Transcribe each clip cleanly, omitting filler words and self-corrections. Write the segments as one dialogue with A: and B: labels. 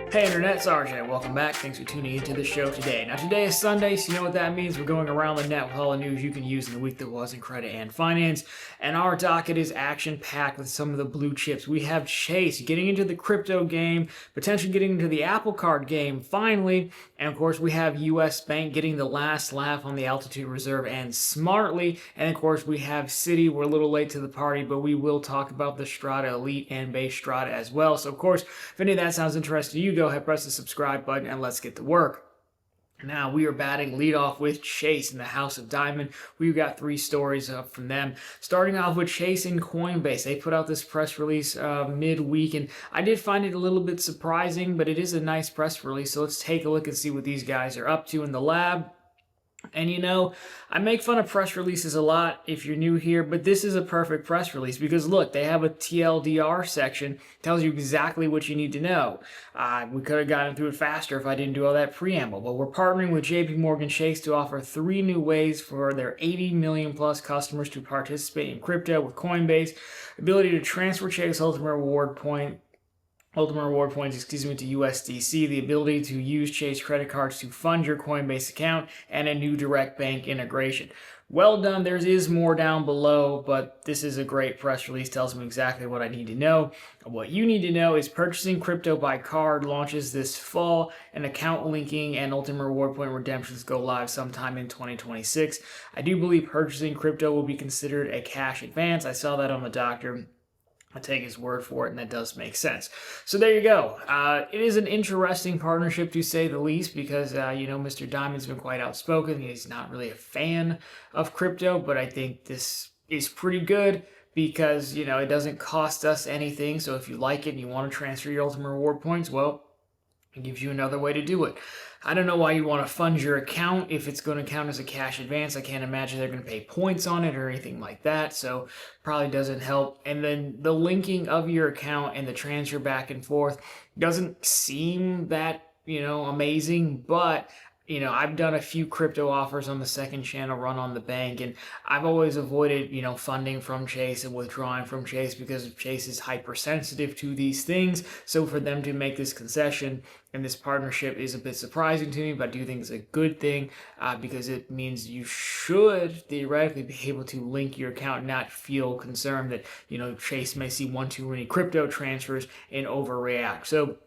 A: Hey Internet, Sergeant, welcome back. Thanks for tuning into the show today. Now today is Sunday, so you know what that means. We're going around the net with all the news you can use in the week that was in credit and finance. And our docket is action-packed with some of the blue chips. We have Chase getting into the crypto game, potentially getting into the Apple Card game finally. And of course we have US Bank getting the last laugh on the Altitude Reserve and smartly. And of course we have Citi. We're a little late to the party, but we will talk about the Strata Elite and Base Strata as well. So of course, if any of that sounds interesting to you, go ahead, press the subscribe button, and let's get to work. Now, we are batting leadoff with Chase in the House of Diamond. We've got three stories up from them. Starting off with Chase and Coinbase. They put out this press release midweek, and I did find it a little bit surprising, but it is a nice press release, so let's take a look and see what these guys are up to in the lab. And you know, I make fun of press releases a lot if you're new here, but this is a perfect press release because look, they have a TLDR section, tells you exactly what you need to know. We could have gotten through it faster if I didn't do all that preamble, but we're partnering with JP Morgan Chase to offer 3 new ways for their 80 million plus customers to participate in crypto with Coinbase, ability to transfer Chase Ultimate Reward points to USDC, the ability to use Chase credit cards to fund your Coinbase account, and a new direct bank integration. Well done. There is more down below, but this is a great press release. Tells me exactly what I need to know. What you need to know is purchasing crypto by card launches this fall, and account linking and ultimate reward point redemptions go live sometime in 2026. I do believe purchasing crypto will be considered a cash advance. I saw that on the doctor. I take his word for it, and that does make sense. So there you go. It is an interesting partnership, to say the least, because, Mr. Diamond's been quite outspoken. He's not really a fan of crypto, but I think this is pretty good because, it doesn't cost us anything. So if you like it and you want to transfer your ultimate reward points, well, it gives you another way to do it. I don't know why you'd want to fund your account if it's going to count as a cash advance. I can't imagine they're going to pay points on it or anything like that, so probably doesn't help. And then the linking of your account and the transfer back and forth doesn't seem that, amazing, but I've done a few crypto offers on the second channel run on the bank, and I've always avoided, funding from Chase and withdrawing from Chase because Chase is hypersensitive to these things. So for them to make this concession and this partnership is a bit surprising to me, but I do think it's a good thing because it means you should theoretically be able to link your account and not feel concerned that, Chase may see one too many crypto transfers and overreact. So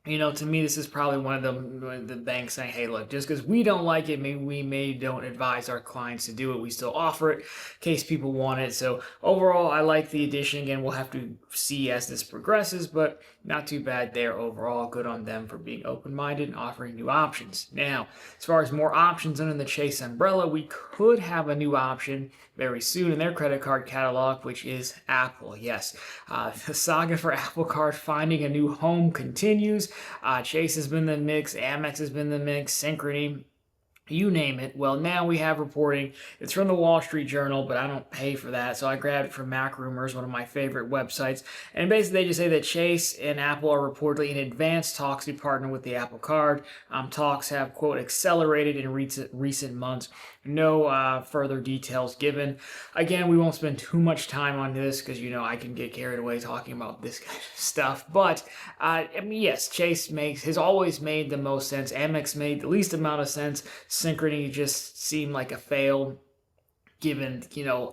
A: to me, this is probably one of the banks saying, hey, look, just because we don't like it, maybe we don't advise our clients to do it. We still offer it in case people want it. So overall, I like the addition. Again, we'll have to see as this progresses, but not too bad there overall. Good on them for being open-minded and offering new options. Now, as far as more options under the Chase umbrella, we could have a new option very soon in their credit card catalog, which is Apple. Yes, the saga for Apple Card finding a new home continues. Chase has been in the mix, Amex has been in the mix, Synchrony, you name it. Well, now we have reporting. It's from the Wall Street Journal, but I don't pay for that, so I grabbed it from Mac Rumors, one of my favorite websites. And basically, they just say that Chase and Apple are reportedly in advanced talks to partner with the Apple Card. Talks have, quote, accelerated in recent months. No further details given. Again, we won't spend too much time on this because, I can get carried away talking about this kind of stuff. But, yes, Chase has always made the most sense. Amex made the least amount of sense. Synchrony just seemed like a fail given,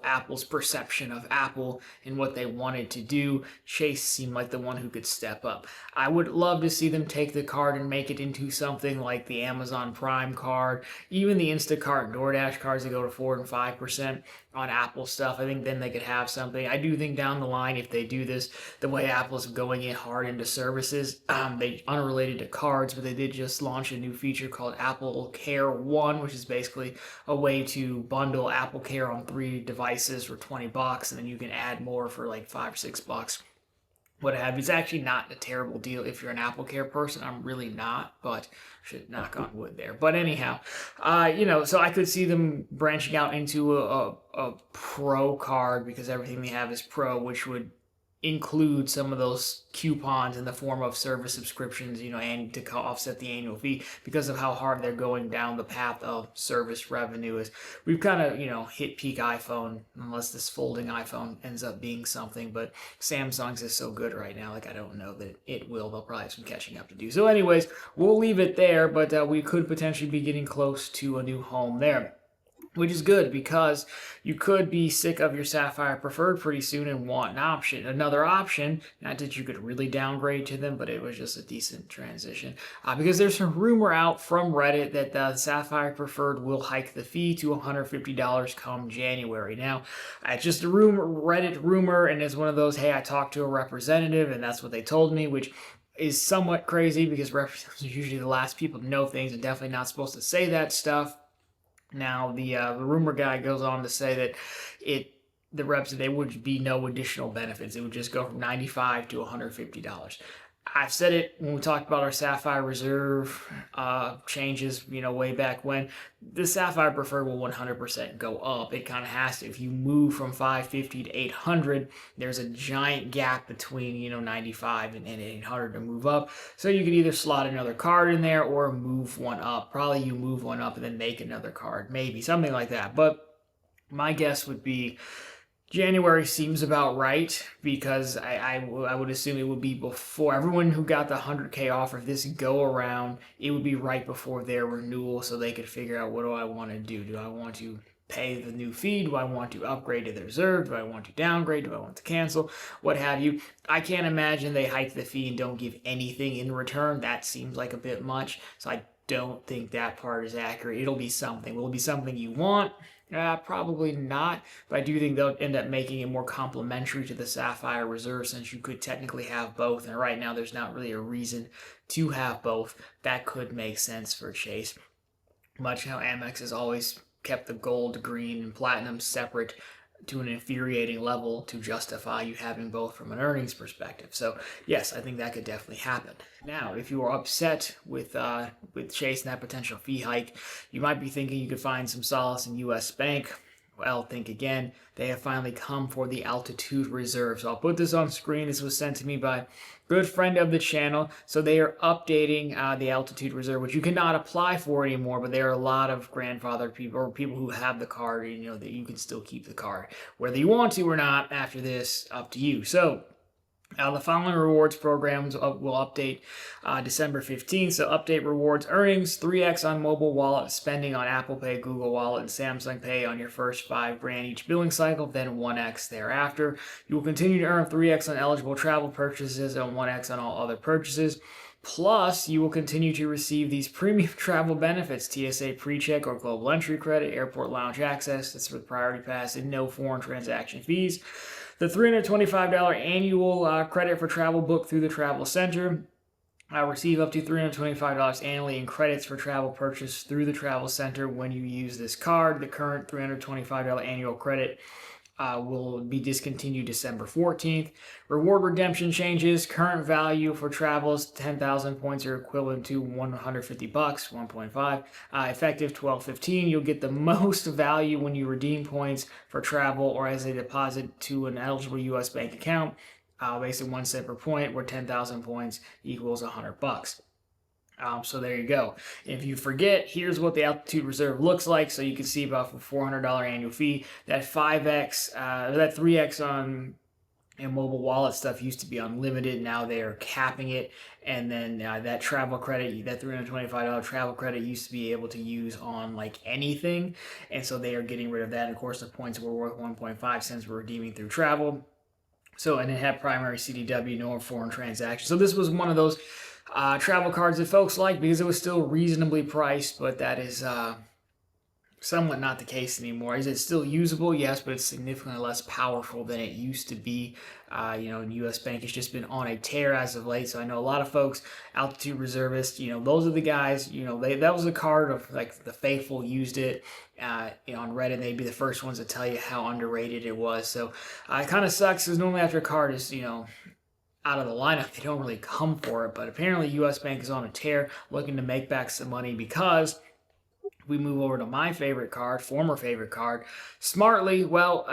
A: Apple's perception of Apple and what they wanted to do. Chase seemed like the one who could step up. I would love to see them take the card and make it into something like the Amazon Prime card, even the Instacart and DoorDash cards that go to 4 and 5% on Apple stuff. I think then they could have something. I do think down the line, if they do this, the way Apple's going in hard into services, they unrelated to cards, but they did just launch a new feature called Apple Care One, which is basically a way to bundle Apple Care on 3 devices for $20, and then you can add more for like $5 or $6. What have you. It's actually not a terrible deal if you're an Apple Care person. I'm really not, but should knock on wood there. But anyhow, so I could see them branching out into a pro card because everything they have is pro, which would include some of those coupons in the form of service subscriptions, and to offset the annual fee because of how hard they're going down the path of service revenue. Is we've kind of hit peak iPhone, unless this folding iPhone ends up being something. But Samsung's is so good right now, like I don't know that it will. They'll probably have some catching up to do. So, anyways, we'll leave it there. But we could potentially be getting close to a new home there, which is good because you could be sick of your Sapphire Preferred pretty soon and want another option. Not that you could really downgrade to them, but it was just a decent transition. Because there's some rumor out from Reddit that the Sapphire Preferred will hike the fee to $150 come January. Now, it's just a Reddit rumor, and it's one of those, hey, I talked to a representative, and that's what they told me, which is somewhat crazy because representatives are usually the last people to know things and definitely not supposed to say that stuff. Now, the rumor guy goes on to say that the reps, there would be no additional benefits. It would just go from $95 to $150. I've said it when we talked about our Sapphire Reserve changes, way back when. The Sapphire Preferred will 100% go up. It kind of has to. If you move from 550 to 800, there's a giant gap between, 95 and 800 to move up. So you could either slot another card in there or move one up. Probably you move one up and then make another card. Maybe, something like that. But my guess would be January seems about right because I would assume it would be before everyone who got the 100K offer this go around. It would be right before their renewal, so they could figure out, what do I want to do? Do I want to pay the new fee? Do I want to upgrade to the reserve? Do I want to downgrade? Do I want to cancel? What have you? I can't imagine they hike the fee and don't give anything in return. That seems like a bit much, so I don't think that part is accurate. It'll be something. Will it be something you want? Probably not, but I do think they'll end up making it more complementary to the Sapphire Reserve, since you could technically have both, and right now there's not really a reason to have both. That could make sense for Chase. Much how Amex has always kept the gold, green, and platinum separate to an infuriating level to justify you having both from an earnings perspective. So yes, I think that could definitely happen. Now, if you are upset with Chase and that potential fee hike, you might be thinking you could find some solace in U.S. Bank. Well, think again. They have finally come for the Altitude Reserve. So I'll put this on screen. This was sent to me by a good friend of the channel. So they are updating the Altitude Reserve, which you cannot apply for anymore, but there are a lot of grandfathered people or people who have the card, and that you can still keep the card. Whether you want to or not after this, up to you. So the following rewards programs will update December 15th. So update rewards earnings, 3x on mobile wallet spending on Apple Pay, Google Wallet, and Samsung Pay on your first $5,000 each billing cycle, then 1x thereafter. You will continue to earn 3x on eligible travel purchases and 1x on all other purchases. Plus, you will continue to receive these premium travel benefits: TSA PreCheck or Global Entry Credit, Airport Lounge Access, that's for the Priority Pass, and no foreign transaction fees. The $325 annual credit for travel booked through the travel center. Receive up to $325 annually in credits for travel purchase through the travel center when you use this card. The current $325 annual credit will be discontinued December 14th. Reward redemption changes. Current value for travels, 10,000 points are equivalent to $150, 1.5. Effective 12/15. You'll get the most value when you redeem points for travel or as a deposit to an eligible U.S. bank account. Basically 1 cent per point, where 10,000 points equals $100. So there you go. If you forget, here's what the Altitude Reserve looks like. So you can see about for $400 annual fee, that 5x, that 3x on mobile wallet stuff used to be unlimited. Now they are capping it. And then that travel credit, that $325 travel credit used to be able to use on like anything. And so they are getting rid of that. And of course, the points were worth 1.5 cents for redeeming through travel. So, and it had primary CDW, no foreign transactions. So this was one of those travel cards that folks like because it was still reasonably priced, but that is somewhat not the case anymore. Is it still usable? Yes, but it's significantly less powerful than it used to be. U.S. Bank has just been on a tear as of late. So I know a lot of folks, Altitude Reservists, those are the guys, that was a card of like the faithful used it. On Reddit, they'd be the first ones to tell you how underrated it was. So it kind of sucks because normally after a card is, out of the lineup, they don't really come for it. But apparently U.S. Bank is on a tear looking to make back some money because We move over to my favorite card, former favorite card, Smartly. Well,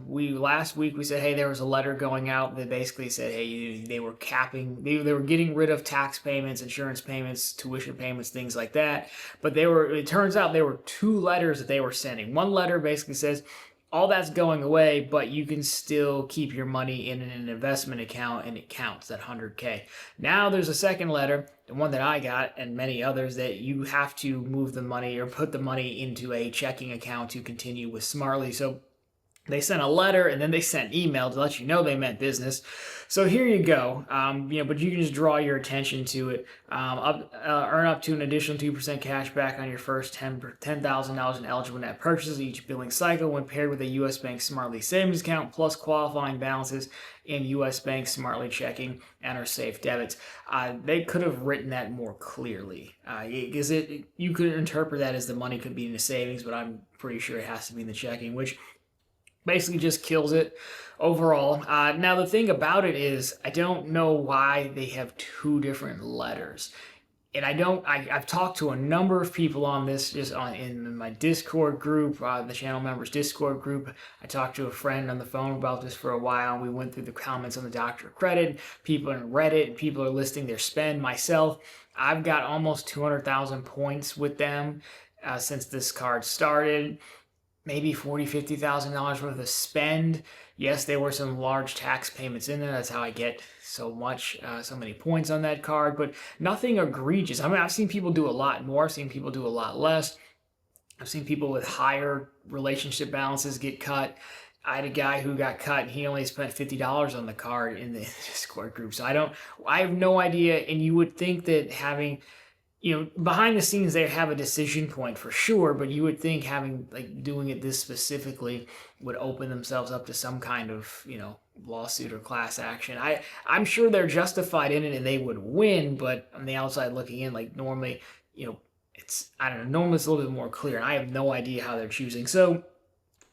A: we last week we said, hey, there was a letter going out that basically said, hey, they were capping, they were getting rid of tax payments, insurance payments, tuition payments, things like that. But it turns out there were two letters that they were sending. One letter basically says, all that's going away, but you can still keep your money in an investment account and it counts, that 100K. Now there's a second letter, the one that I got and many others, that you have to move the money or put the money into a checking account to continue with Smartly. So they sent a letter and then they sent email to let you know they meant business. So here you go. But you can just draw your attention to it. Earn up to an additional 2% cash back on your first $10,000 in eligible net purchases each billing cycle when paired with a U.S. Bank Smartly savings account plus qualifying balances in U.S. Bank Smartly checking and or safe debits. They could have written that more clearly. Because you could interpret that as the money could be in the savings, but I'm pretty sure it has to be in the checking, which basically just kills it overall. Now, the thing about it is, I don't know why they have two different letters. And I've talked to a number of people on this, in my Discord group, the channel members Discord group. I talked to a friend on the phone about this for a while, and we went through the comments on the Doctor of Credit. People in Reddit, people are listing their spend. Myself, I've got almost 200,000 points with them since this card started. Maybe $40,000, $50,000 worth of spend. Yes, there were some large tax payments in there. That's how I get so many points on that card, but nothing egregious. I mean, I've seen people do a lot more. I've seen people do a lot less. I've seen people with higher relationship balances get cut. I had a guy who got cut and he only spent $50 on the card in the Discord group. So I have no idea. And you would think that having, behind the scenes, they have a decision point for sure, but you would think doing it this specifically would open themselves up to some kind of, lawsuit or class action. I'm sure they're justified in it and they would win, but on the outside looking in, normally, normally it's a little bit more clear, and I have no idea how they're choosing. So,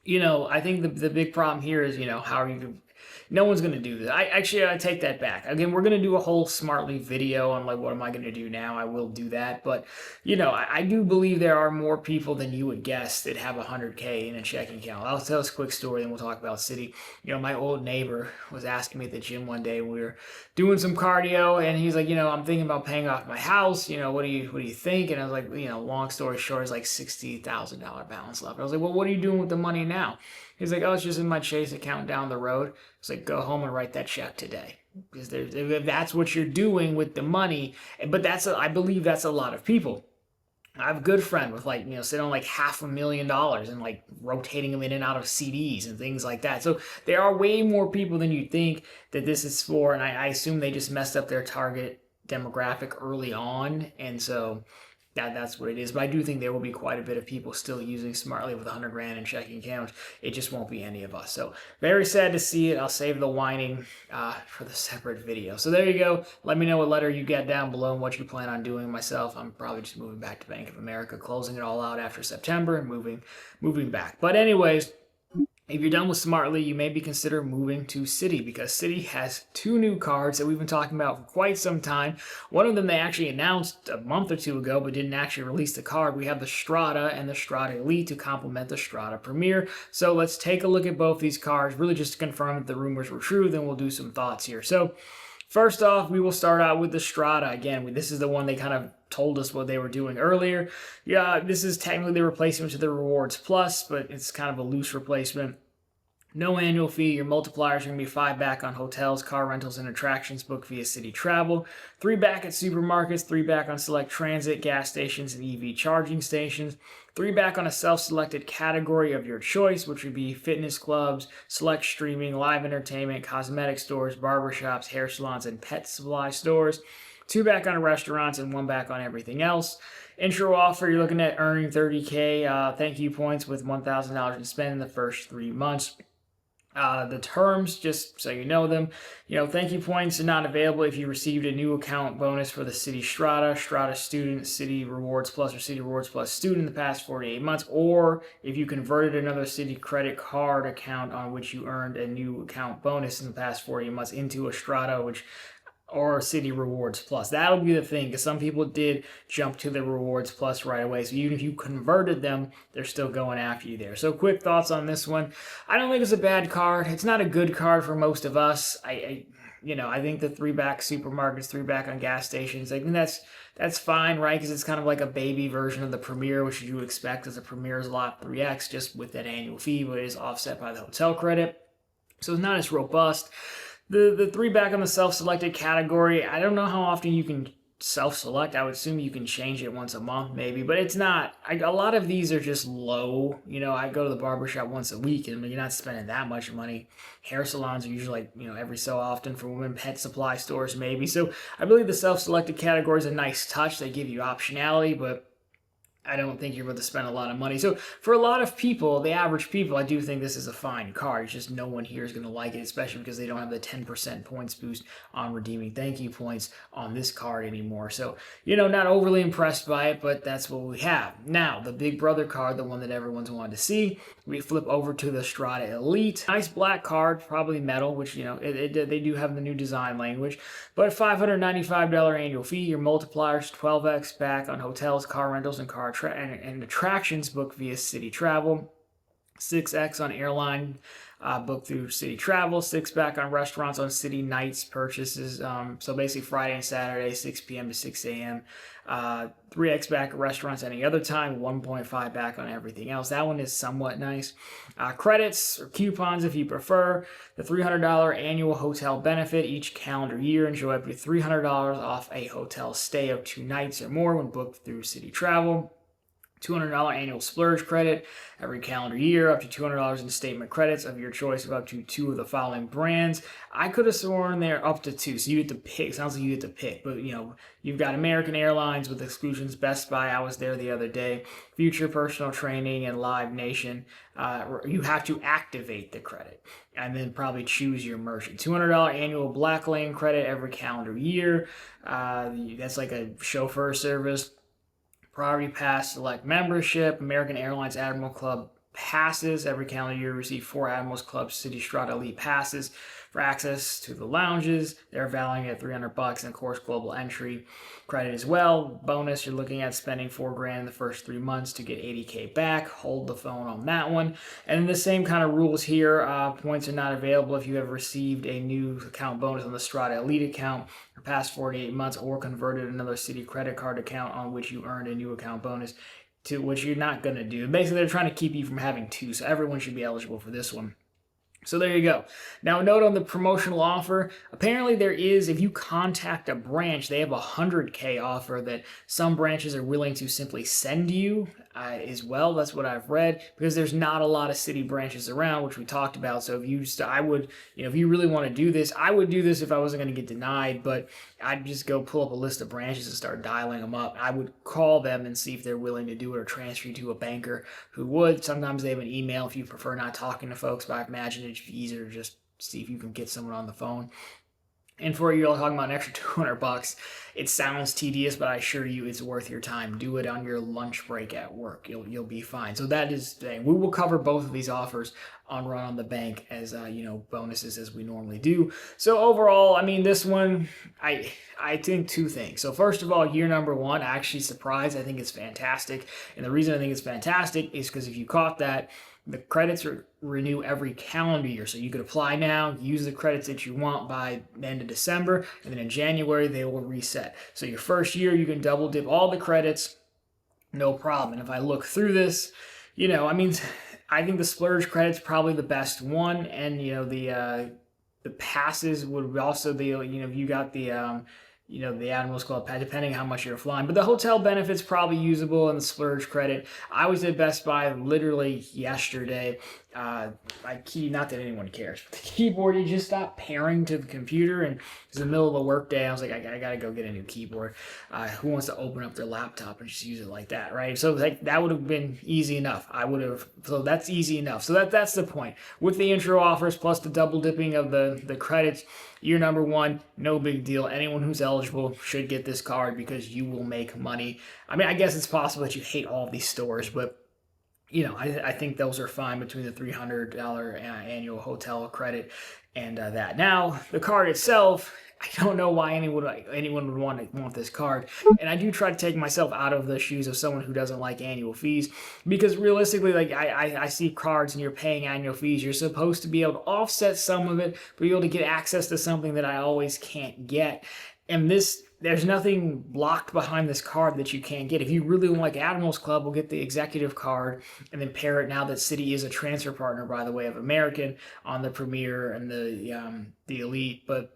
A: I think the big problem here is, how are you no one's going to do this. I take that back. Again, we're going to do a whole Smartly video on what am I going to do now. I will do that. But, I do believe there are more people than you would guess that have 100K in a checking account. I'll tell us a quick story, then we'll talk about Citi. My old neighbor was asking me at the gym one day when we were doing some cardio, and he's like, I'm thinking about paying off my house. What do you think? And I was like, long story short, it's like $60,000 balance left. I was like, well, what are you doing with the money now? He's like, oh, it's just in my Chase account down the road. It's like, go home and write that check today. Because that's what you're doing with the money. But I believe that's a lot of people. I have a good friend with sitting on $500,000 and rotating them in and out of CDs and things like that. So there are way more people than you think that this is for. And I assume they just messed up their target demographic early on. And so that's what it is. But I do think there will be quite a bit of people still using Smartly with 100 grand in checking accounts. It just won't be any of us. So very sad to see it. I'll save the whining for the separate video. So there you go. Let me know what letter you get down below and what you plan on doing. Myself, I'm probably just moving back to Bank of America, closing it all out after September and moving back. But anyways, if you're done with Smartly, you may be consider moving to Citi, because Citi has two new cards that we've been talking about for quite some time. One of them they actually announced a month or two ago, but didn't actually release the card. We have the Strata and the Strata Elite to complement the Strata Premier. So let's take a look at both these cards, really just to confirm that the rumors were true. Then we'll do some thoughts here. So first off, we will start out with the Strata. Again, this is the one they kind of told us what they were doing earlier. Yeah, this is technically the replacement to the Rewards Plus, but it's kind of a loose replacement. No annual fee. Your multipliers are going to be 5 back on hotels, car rentals, and attractions booked via Citi Travel. 3 back at supermarkets. 3 back on select transit, gas stations, and EV charging stations. 3 back on a self-selected category of your choice, which would be fitness clubs, select streaming, live entertainment, cosmetic stores, barbershops, hair salons, and pet supply stores. 2 back on restaurants and 1 back on everything else. Intro offer, you're looking at earning 30K thank you points with $1,000 in spend in the first 3 months. The terms, just so you know them, thank you points are not available if you received a new account bonus for the Citi Strata, Strata Student, Citi Rewards Plus, or Citi Rewards Plus Student in the past 48 months, or if you converted another Citi credit card account on which you earned a new account bonus in the past 48 months into a Strata, which or Citi Rewards Plus. That'll be the thing, because some people did jump to the Rewards Plus right away. So even if you converted them, they're still going after you there. So quick thoughts on this one. I don't think it's a bad card. It's not a good card for most of us. I think the 3-back supermarkets, 3-back on gas stations, I think that's fine, right? Because it's kind of like a baby version of the Premier, which you would expect, as a Premier's Lot 3X, just with that annual fee, but it is offset by the hotel credit. So it's not as robust. The 3-back on the self-selected category, I don't know how often you can self-select. I would assume you can change it once a month maybe, but it's not. A lot of these are just low. I go to the barbershop once a week, and you're not spending that much money. Hair salons are usually every so often. For women, pet supply stores maybe. So I believe the self-selected category is a nice touch. They give you optionality, but I don't think you're going to spend a lot of money. So for a lot of people, the average people, I do think this is a fine card. It's just no one here is going to like it, especially because they don't have the 10% points boost on redeeming thank you points on this card anymore. So, not overly impressed by it, but that's what we have. Now, the big brother card, the one that everyone's wanted to see, we flip over to the Strata Elite. Nice black card, probably metal, which, they do have the new design language. But $595 annual fee, your multipliers 12x back on hotels, car rentals, and and attractions booked via Citi Travel, 6x on airline booked through Citi Travel, 6 back on restaurants on Citi Nights purchases. So basically Friday and Saturday, 6 p.m. to 6 a.m. 3x back at restaurants any other time, 1.5 back on everything else. That one is somewhat nice. Credits or coupons if you prefer. The $300 annual hotel benefit each calendar year. Enjoy up to $300 off a hotel stay of 2 nights or more when booked through Citi Travel. $200 annual splurge credit every calendar year, up to $200 in statement credits of your choice of up to 2 of the following brands. I could have sworn they're up to 2, so you get to pick. Sounds like you get to pick, but you've got American Airlines with exclusions, Best Buy, I was there the other day, Future Personal Training, and Live Nation. You have to activate the credit and then probably choose your merchant. $200 annual Black Lane credit every calendar year. That's like a chauffeur service. Priority Pass Select membership, American Airlines Admiral Club passes. Every calendar year, receive 4 Admirals Club Citi Strata Elite passes for access to the lounges. They're valuing at $300, and of course, global entry credit as well. Bonus, you're looking at spending $4,000 in the first 3 months to get $80K back. Hold the phone on that one. And the same kind of rules here. Points are not available if you have received a new account bonus on the Strata Elite account for past 48 months or converted another Citi credit card account on which you earned a new account bonus, to which you're not going to do. Basically, they're trying to keep you from having 2, so everyone should be eligible for this one. So there you go. Now, note on the promotional offer, apparently there is, if you contact a branch, they have a $100K offer that some branches are willing to simply send you as well. That's what I've read, because there's not a lot of Citi branches around, which we talked about. So if you really want to do this, I would do this if I wasn't going to get denied, but I'd just go pull up a list of branches and start dialing them up. I would call them and see if they're willing to do it, or transfer you to a banker who would. Sometimes they have an email if you prefer not talking to folks, but I imagine it's easier to just see if you can get someone on the phone. And for you, talking about an extra $200, it sounds tedious, but I assure you it's worth your time. Do it on your lunch break at work. You'll be fine. So that is the thing. We will cover both of these offers on Run on the Bank as bonuses, as we normally do. So overall, this one, I think 2 things. So first of all, year number 1, actually surprised. I think it's fantastic. And the reason I think it's fantastic is because if you caught that, the credits renew every calendar year. So you could apply now, use the credits that you want by the end of December, and then in January, they will reset. So your first year, you can double dip all the credits, no problem. And if I look through this, I think the splurge credit's probably the best one. And, the passes would also be, you got the Admirals Club, depending on how much you're flying. But the hotel benefit's probably usable, and the splurge credit. I was at Best Buy literally yesterday. Not that anyone cares, but the keyboard, you just stop pairing to the computer, and it's the middle of the workday. I was like, I gotta go get a new keyboard. Who wants to open up their laptop and just use it like that, right? So that would have been easy enough. So that's easy enough. So that's the point. With the intro offers plus the double dipping of the credits, year number 1, no big deal. Anyone who's eligible should get this card because you will make money. I guess it's possible that you hate all of these stores, but I think those are fine between the $300 annual hotel credit and that. Now, the card itself, I don't know why anyone would want this card. And I do try to take myself out of the shoes of someone who doesn't like annual fees, because realistically, like I see cards and you're paying annual fees. You're supposed to be able to offset some of it, but be able to get access to something that I always can't get. And there's nothing locked behind this card that you can't get. If you really like Admirals Club, we'll get the executive card and then pair it, now that Citi is a transfer partner, by the way, of American on the Premier and the Elite. But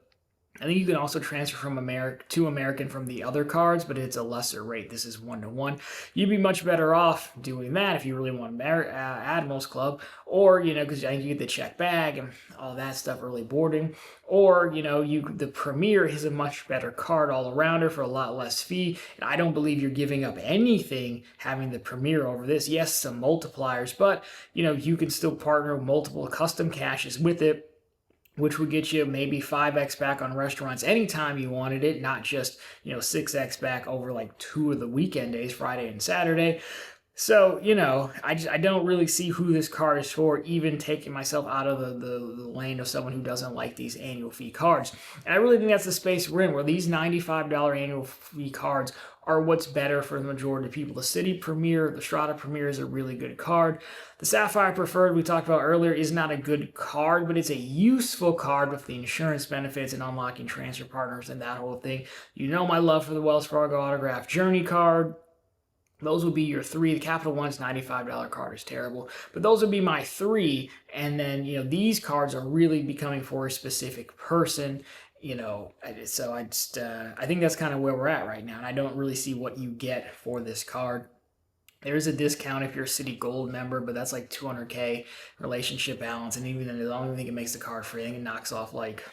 A: I think you can also transfer from American from the other cards, but it's a lesser rate. This is 1-to-1. You'd be much better off doing that if you really want Admirals Club, or, because I think you get the check bag and all that stuff, early boarding, or, the Premier is a much better card all arounder for a lot less fee. And I don't believe you're giving up anything having the Premier over this. Yes, some multipliers, but, you can still partner multiple custom caches with it, which would get you maybe 5x back on restaurants anytime you wanted it, not just, 6x back over like 2 of the weekend days, Friday and Saturday. So, I don't really see who this card is for, even taking myself out of the lane of someone who doesn't like these annual fee cards. And I really think that's the space we're in, where these $95 annual fee cards are what's better for the majority of people. The Citi Premier, the Strata Premier is a really good card. The Sapphire Preferred we talked about earlier is not a good card, but it's a useful card with the insurance benefits and unlocking transfer partners and that whole thing. You know my love for the Wells Fargo Autograph Journey card. Those would be your 3. The Capital One's $95 card is terrible, but those would be my 3. And then, these cards are really becoming for a specific person. So I think that's kind of where we're at right now, and I don't really see what you get for this card. There is a discount if you're a Citi Gold member, but that's like $200K relationship balance, and even then, I don't even think it makes the card free. I think it knocks off like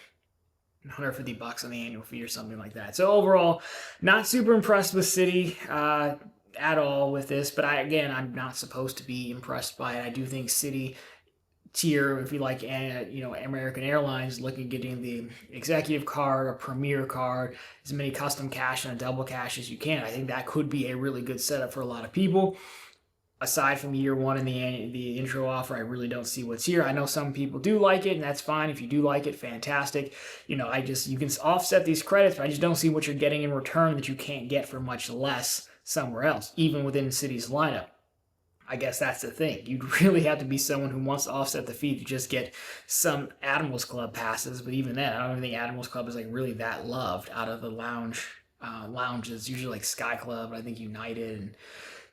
A: $150 on the annual fee or something like that. So overall, not super impressed with Citi at all with this, but I'm not supposed to be impressed by it. I do think Citi tier, if you like, American Airlines, looking at getting the executive card, a Premier card, as many custom cash and a double cash as you can. I think that could be a really good setup for a lot of people. Aside from year one and the intro offer, I really don't see what's here. I know some people do like it, and that's fine. If you do like it, fantastic. You can offset these credits, but I just don't see what you're getting in return that you can't get for much less somewhere else, even within Citi's lineup. I guess that's the thing. You'd really have to be someone who wants to offset the fee to just get some Admirals Club passes. But even then, I don't even think Admirals Club is like really that loved out of the lounges. Usually like Sky Club, I think United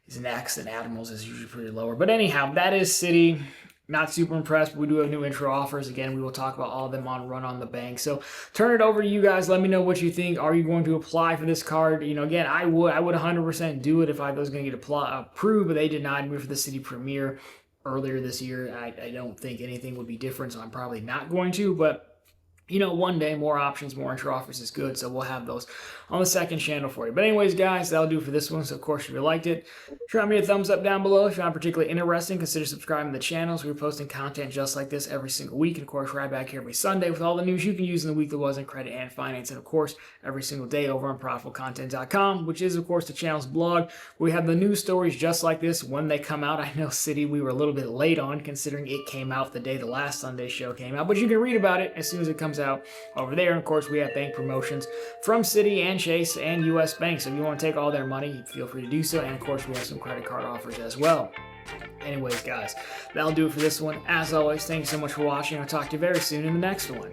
A: is next, and Admirals is usually pretty lower. But anyhow, that is Citi. Not super impressed, but we do have new intro offers. Again, we will talk about all of them on Run on the Bank. So turn it over to you guys. Let me know what you think. Are you going to apply for this card? Again, I would 100% do it if I was going to get approved, but they denied me for the Citi Premier earlier this year. I don't think anything would be different, so I'm probably not going to, but one day, more options, more intro offers is good, so we'll have those on the second channel for you. But anyways, guys, that'll do for this one. So, of course, if you liked it, drop me a thumbs up down below. If you found it particularly interesting, consider subscribing to the channel. So we're posting content just like this every single week. And, of course, right back here every Sunday with all the news you can use in the week that was in credit and finance. And, of course, every single day over on ProfitableContent.com, which is, of course, the channel's blog. We have the news stories just like this when they come out. I know Citi we were a little bit late on, considering it came out the day the last Sunday show came out. But you can read about it as soon as it comes out over there. And of course, we have bank promotions from Citi and Chase and US Bank. So if you want to take all their money, feel free to do so. And of course, we have some credit card offers as well. Anyways, guys, that'll do it for this one. As always, thank you so much for watching. I'll talk to you very soon in the next one.